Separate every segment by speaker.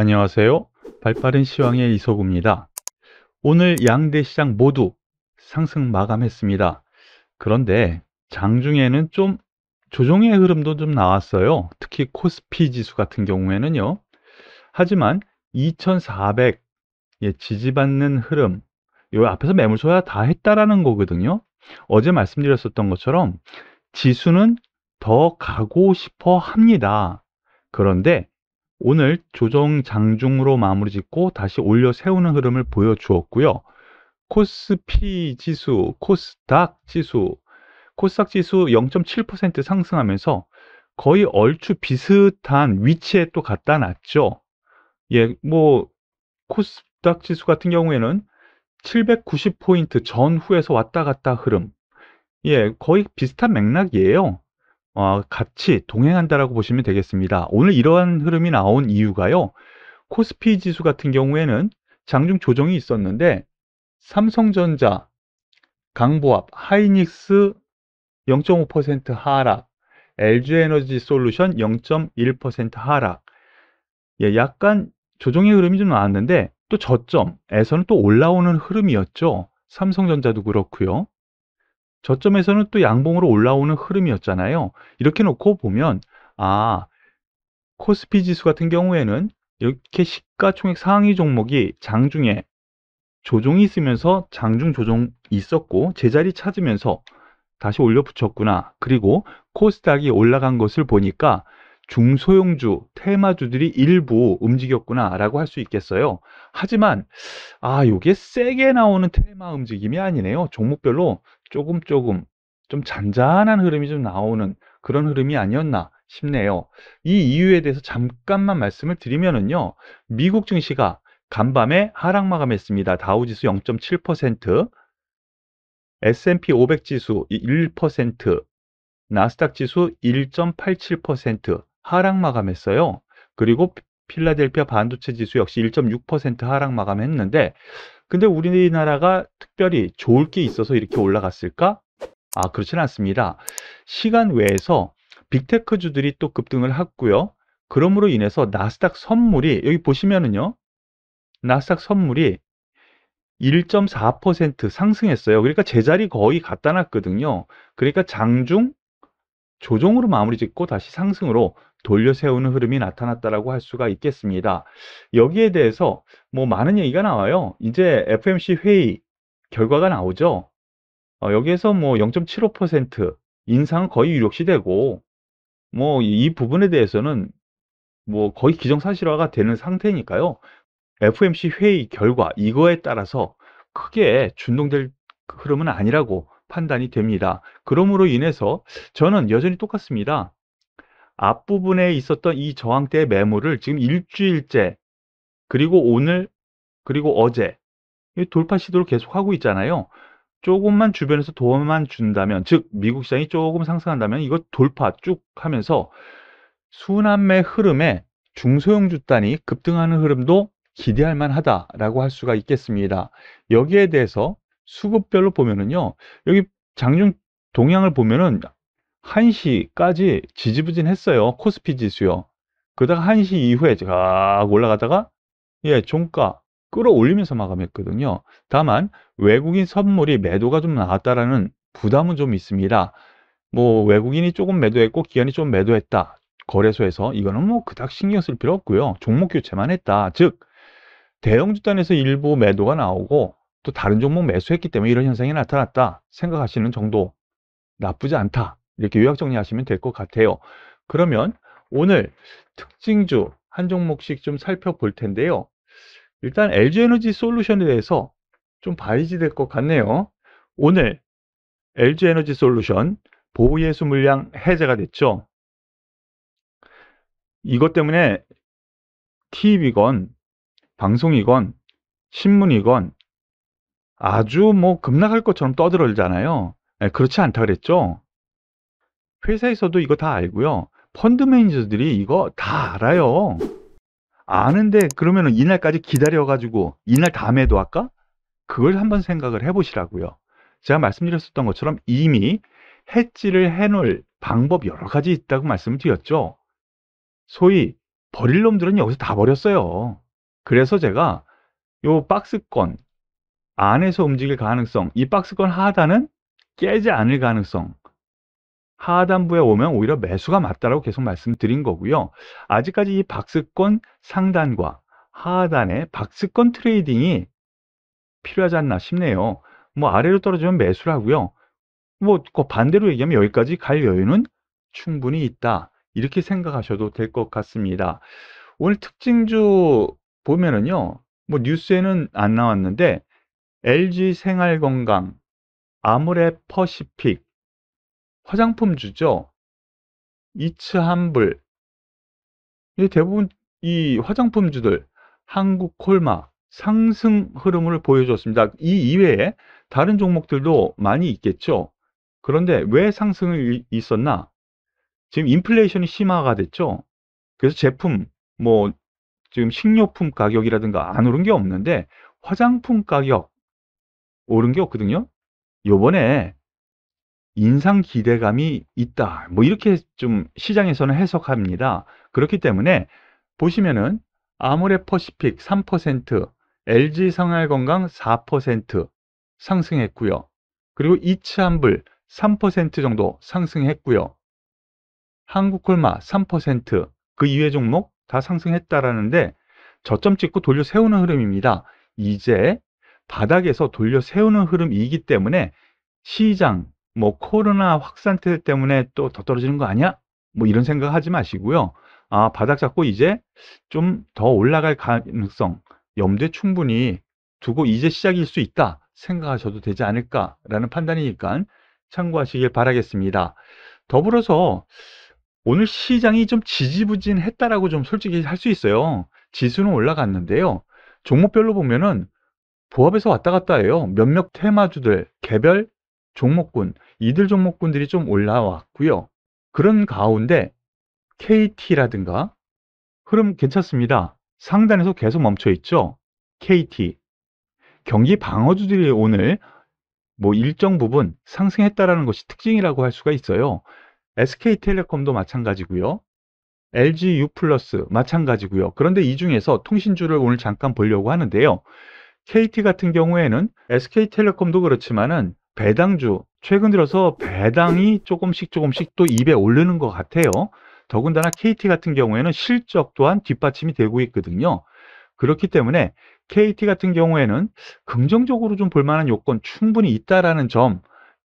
Speaker 1: 안녕하세요. 발빠른 시황의 이석우입니다. 오늘 양대 시장 모두 상승 마감했습니다. 그런데 장중에는 좀 조정의 흐름도 좀 나왔어요. 특히 코스피 지수 같은 경우에는요. 하지만 2400 지지받는 흐름, 요 앞에서 매물 소화 다 했다라는 거거든요. 어제 말씀드렸었던 것처럼 지수는 더 가고 싶어 합니다. 그런데 오늘 조정 장중으로 마무리 짓고 다시 올려 세우는 흐름을 보여주었고요. 코스피 지수, 코스닥 지수 0.7% 상승하면서 거의 얼추 비슷한 위치에 또 갖다 놨죠. 예, 뭐 코스닥 지수 같은 경우에는 790포인트 전후에서 왔다 갔다 흐름. 예, 거의 비슷한 맥락이에요. 같이 동행한다라고 보시면 되겠습니다. 오늘 이러한 흐름이 나온 이유가요. 코스피 지수 같은 경우에는 장중 조정이 있었는데 삼성전자, 강보합, 하이닉스 0.5% 하락, LG에너지 솔루션 0.1% 하락. 예, 약간 조정의 흐름이 좀 나왔는데 또 저점에서는 또 올라오는 흐름이었죠. 삼성전자도 그렇고요. 저점에서는 또 양봉으로 올라오는 흐름이었잖아요. 이렇게 놓고 보면 코스피 지수 같은 경우에는 이렇게 시가총액 상위 종목이 장중에 조정이 있으면서 장중 조정 있었고 제자리 찾으면서 다시 올려 붙였구나. 그리고 코스닥이 올라간 것을 보니까 중소형주, 테마주들이 일부 움직였구나 라고 할 수 있겠어요. 하지만 요게 세게 나오는 테마 움직임이 아니네요. 종목별로 조금 좀 잔잔한 흐름이 좀 나오는 그런 흐름이 아니었나 싶네요. 이 이유에 대해서 잠깐만 말씀을 드리면은요. 미국 증시가 간밤에 하락 마감했습니다. 다우지수 0.7%, S&P 500 지수 1%, 나스닥 지수 1.87% 하락 마감했어요. 그리고 필라델피아 반도체 지수 역시 1.6% 하락 마감했는데 근데 우리나라가 특별히 좋을 게 있어서 이렇게 올라갔을까? 그렇지는 않습니다. 시간 외에서 빅테크주들이 또 급등을 했고요. 그러므로 인해서 나스닥 선물이 여기 보시면은요. 나스닥 선물이 1.4% 상승했어요. 그러니까 제자리 거의 갖다 놨거든요. 그러니까 장중 조정으로 마무리 짓고 다시 상승으로 돌려 세우는 흐름이 나타났다라고 할 수가 있겠습니다. 여기에 대해서 뭐 많은 얘기가 나와요. 이제 FOMC 회의 결과가 나오죠. 여기에서 뭐 0.75% 인상은 거의 유력시되고 뭐 이 부분에 대해서는 뭐 거의 기정사실화가 되는 상태니까요. FOMC 회의 결과 이거에 따라서 크게 준동될 흐름은 아니라고 판단이 됩니다. 그러므로 인해서 저는 여전히 똑같습니다. 앞부분에 있었던 이 저항대 매물을 지금 일주일째 그리고 오늘 그리고 어제 돌파 시도를 계속하고 있잖아요. 조금만 주변에서 도움만 준다면 즉 미국 시장이 조금 상승한다면 이거 돌파 쭉 하면서 순환매 흐름에 중소형주 단위 급등하는 흐름도 기대할 만하다라고 할 수가 있겠습니다. 여기에 대해서 수급별로 보면은요. 여기 장중 동향을 보면은 1시까지 지지부진했어요. 코스피 지수요. 그러다가 1시 이후에 쫙 올라가다가 종가 끌어올리면서 마감했거든요. 다만 외국인 선물이 매도가 좀 나왔다라는 부담은 좀 있습니다. 뭐 외국인이 조금 매도했고 기관이 좀 매도했다. 거래소에서 이거는 뭐 그닥 신경 쓸 필요 없고요. 종목 교체만 했다. 즉 대형 주단에서 일부 매도가 나오고 또 다른 종목 매수했기 때문에 이런 현상이 나타났다 생각하시는 정도 나쁘지 않다. 이렇게 요약 정리하시면 될 것 같아요. 그러면 오늘 특징주 한 종목씩 좀 살펴볼 텐데요. 일단 LG에너지 솔루션에 대해서 좀 봐야지 될 것 같네요. 오늘 LG에너지 솔루션 보호예수 물량 해제가 됐죠. 이것 때문에 TV건 방송이건 신문이건 아주 뭐 급락할 것처럼 떠들어잖아요. 그렇지 않다 그랬죠. 회사에서도 이거 다 알고요. 펀드 매니저들이 이거 다 알아요. 아는데 그러면은 이날까지 기다려가지고 이날 다 매도할까? 그걸 한번 생각을 해보시라고요. 제가 말씀드렸었던 것처럼 이미 해지를 해놓을 방법 여러 가지 있다고 말씀을 드렸죠. 소위 버릴 놈들은 여기서 다 버렸어요. 그래서 제가 요 박스권 안에서 움직일 가능성, 이 박스권 하단은 깨지 않을 가능성, 하단부에 오면 오히려 매수가 맞다라고 계속 말씀드린 거고요. 아직까지 이 박스권 상단과 하단의 박스권 트레이딩이 필요하지 않나 싶네요. 뭐 아래로 떨어지면 매수를 하고요. 뭐 그 반대로 얘기하면 여기까지 갈 여유는 충분히 있다. 이렇게 생각하셔도 될 것 같습니다. 오늘 특징주 보면은요. 뭐 뉴스에는 안 나왔는데 LG생활건강, 아모레퍼시픽, 화장품주죠. 이츠한불, 이 대부분 이 화장품주들 한국콜마 상승 흐름을 보여줬습니다. 이 이외에 다른 종목들도 많이 있겠죠. 그런데 왜 상승이 있었나? 지금 인플레이션이 심화가 됐죠. 그래서 제품 뭐 지금 식료품 가격이라든가 안 오른 게 없는데 화장품 가격 오른 게 없거든요. 요번에 인상 기대감이 있다. 뭐 이렇게 좀 시장에서는 해석합니다. 그렇기 때문에 보시면은 아모레퍼시픽 3%, LG생활건강 4% 상승했고요. 그리고 이츠한불 3% 정도 상승했고요. 한국콜마 3%, 그 이외 종목 다 상승했다라는데 저점 찍고 돌려 세우는 흐름입니다. 이제 바닥에서 돌려 세우는 흐름이기 때문에 시장 뭐 코로나 확산세 때문에 또 더 떨어지는 거 아니야? 뭐 이런 생각 하지 마시고요. 아, 바닥 잡고 이제 좀 더 올라갈 가능성 염두에 충분히 두고 이제 시작일 수 있다 생각하셔도 되지 않을까라는 판단이니까 참고하시길 바라겠습니다. 더불어서 오늘 시장이 좀 지지부진했다라고 좀 솔직히 할 수 있어요. 지수는 올라갔는데요. 종목별로 보면은 보합에서 왔다 갔다 해요. 몇몇 테마주들, 개별 종목군, 이들 종목군들이 좀 올라왔고요. 그런 가운데 KT라든가 흐름 괜찮습니다. 상단에서 계속 멈춰 있죠. KT. 경기 방어주들이 오늘 뭐 일정 부분 상승했다라는 것이 특징이라고 할 수가 있어요. SK텔레콤도 마찬가지고요. LGU 플러스 마찬가지고요. 그런데 이 중에서 통신주를 오늘 잠깐 보려고 하는데요. KT 같은 경우에는 SK텔레콤도 그렇지만은 배당주, 최근 들어서 배당이 조금씩 또 입에 오르는 것 같아요. 더군다나 KT 같은 경우에는 실적 또한 뒷받침이 되고 있거든요. 그렇기 때문에 KT 같은 경우에는 긍정적으로 좀 볼만한 요건 충분히 있다라는 점,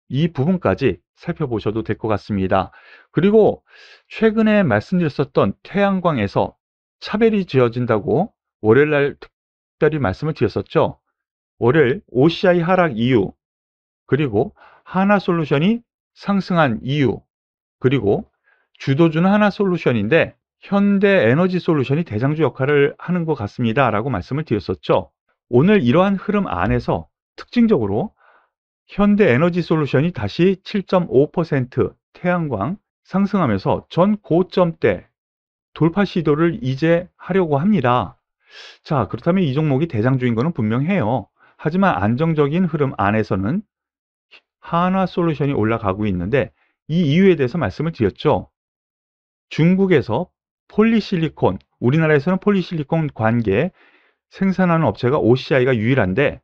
Speaker 1: 이 부분까지 살펴보셔도 될 것 같습니다. 그리고 최근에 말씀드렸었던 태양광에서 차별이 지어진다고 월요일날 특별히 말씀을 드렸었죠. 월요일 OCI 하락 이유, 그리고 하나솔루션이 상승한 이유, 그리고 주도주는 하나솔루션인데 현대에너지솔루션이 대장주 역할을 하는 것 같습니다 라고 말씀을 드렸었죠. 오늘 이러한 흐름 안에서 특징적으로 현대에너지솔루션이 다시 7.5% 태양광 상승하면서 전 고점대 돌파 시도를 이제 하려고 합니다. 자, 그렇다면 이 종목이 대장주인 것은 분명해요. 하지만 안정적인 흐름 안에서는 한화솔루션이 올라가고 있는데 이 이유에 대해서 말씀을 드렸죠. 중국에서 폴리실리콘, 우리나라에서는 폴리실리콘 관계 생산하는 업체가 OCI가 유일한데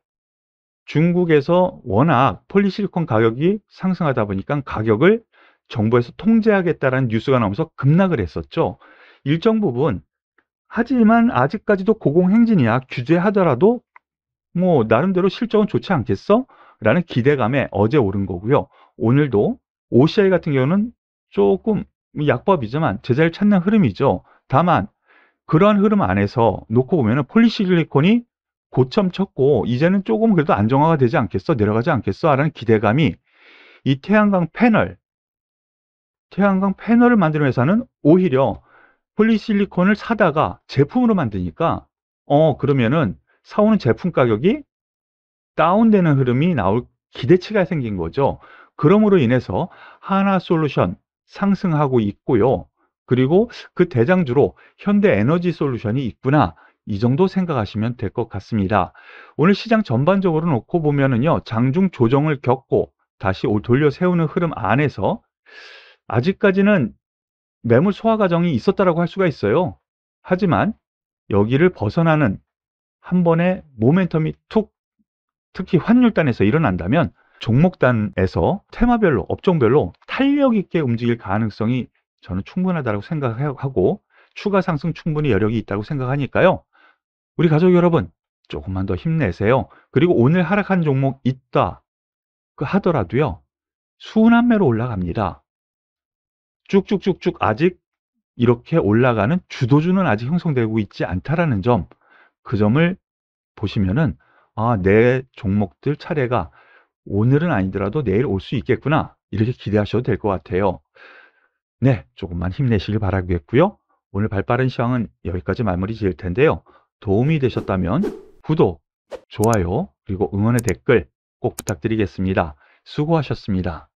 Speaker 1: 중국에서 워낙 폴리실리콘 가격이 상승하다 보니까 가격을 정부에서 통제하겠다는 뉴스가 나오면서 급락을 했었죠. 일정 부분 하지만 아직까지도 고공행진이야. 규제하더라도 뭐 나름대로 실적은 좋지 않겠어? 라는 기대감에 어제 오른 거고요. 오늘도 OCI 같은 경우는 조금 약법이지만 제자리를 찾는 흐름이죠. 다만 그러한 흐름 안에서 놓고 보면은 폴리실리콘이 고점 쳤고 이제는 조금 그래도 안정화가 되지 않겠어? 내려가지 않겠어? 라는 기대감이 이 태양광 패널을 만드는 회사는 오히려 폴리실리콘을 사다가 제품으로 만드니까 그러면은 사오는 제품 가격이 다운되는 흐름이 나올 기대치가 생긴 거죠. 그러므로 인해서 하나솔루션 상승하고 있고요. 그리고 그 대장주로 현대에너지솔루션이 있구나. 이 정도 생각하시면 될 것 같습니다. 오늘 시장 전반적으로 놓고 보면은요. 장중 조정을 겪고 다시 돌려 세우는 흐름 안에서 아직까지는 매물 소화 과정이 있었다라고 할 수가 있어요. 하지만 여기를 벗어나는 한 번의 모멘텀이 특히 환율단에서 일어난다면 종목단에서 테마별로, 업종별로 탄력 있게 움직일 가능성이 저는 충분하다고 생각하고 추가 상승 충분히 여력이 있다고 생각하니까요. 우리 가족 여러분, 조금만 더 힘내세요. 그리고 오늘 하락한 종목 있다 하더라도요, 순환매로 올라갑니다. 쭉쭉쭉쭉 아직 이렇게 올라가는 주도주는 아직 형성되고 있지 않다라는 점, 그 점을 보시면은 내 종목들 차례가 오늘은 아니더라도 내일 올 수 있겠구나, 이렇게 기대하셔도 될 것 같아요. 네, 조금만 힘내시길 바라겠고요. 오늘 발빠른 시황은 여기까지 마무리 지을 텐데요. 도움이 되셨다면 구독, 좋아요, 그리고 응원의 댓글 꼭 부탁드리겠습니다. 수고하셨습니다.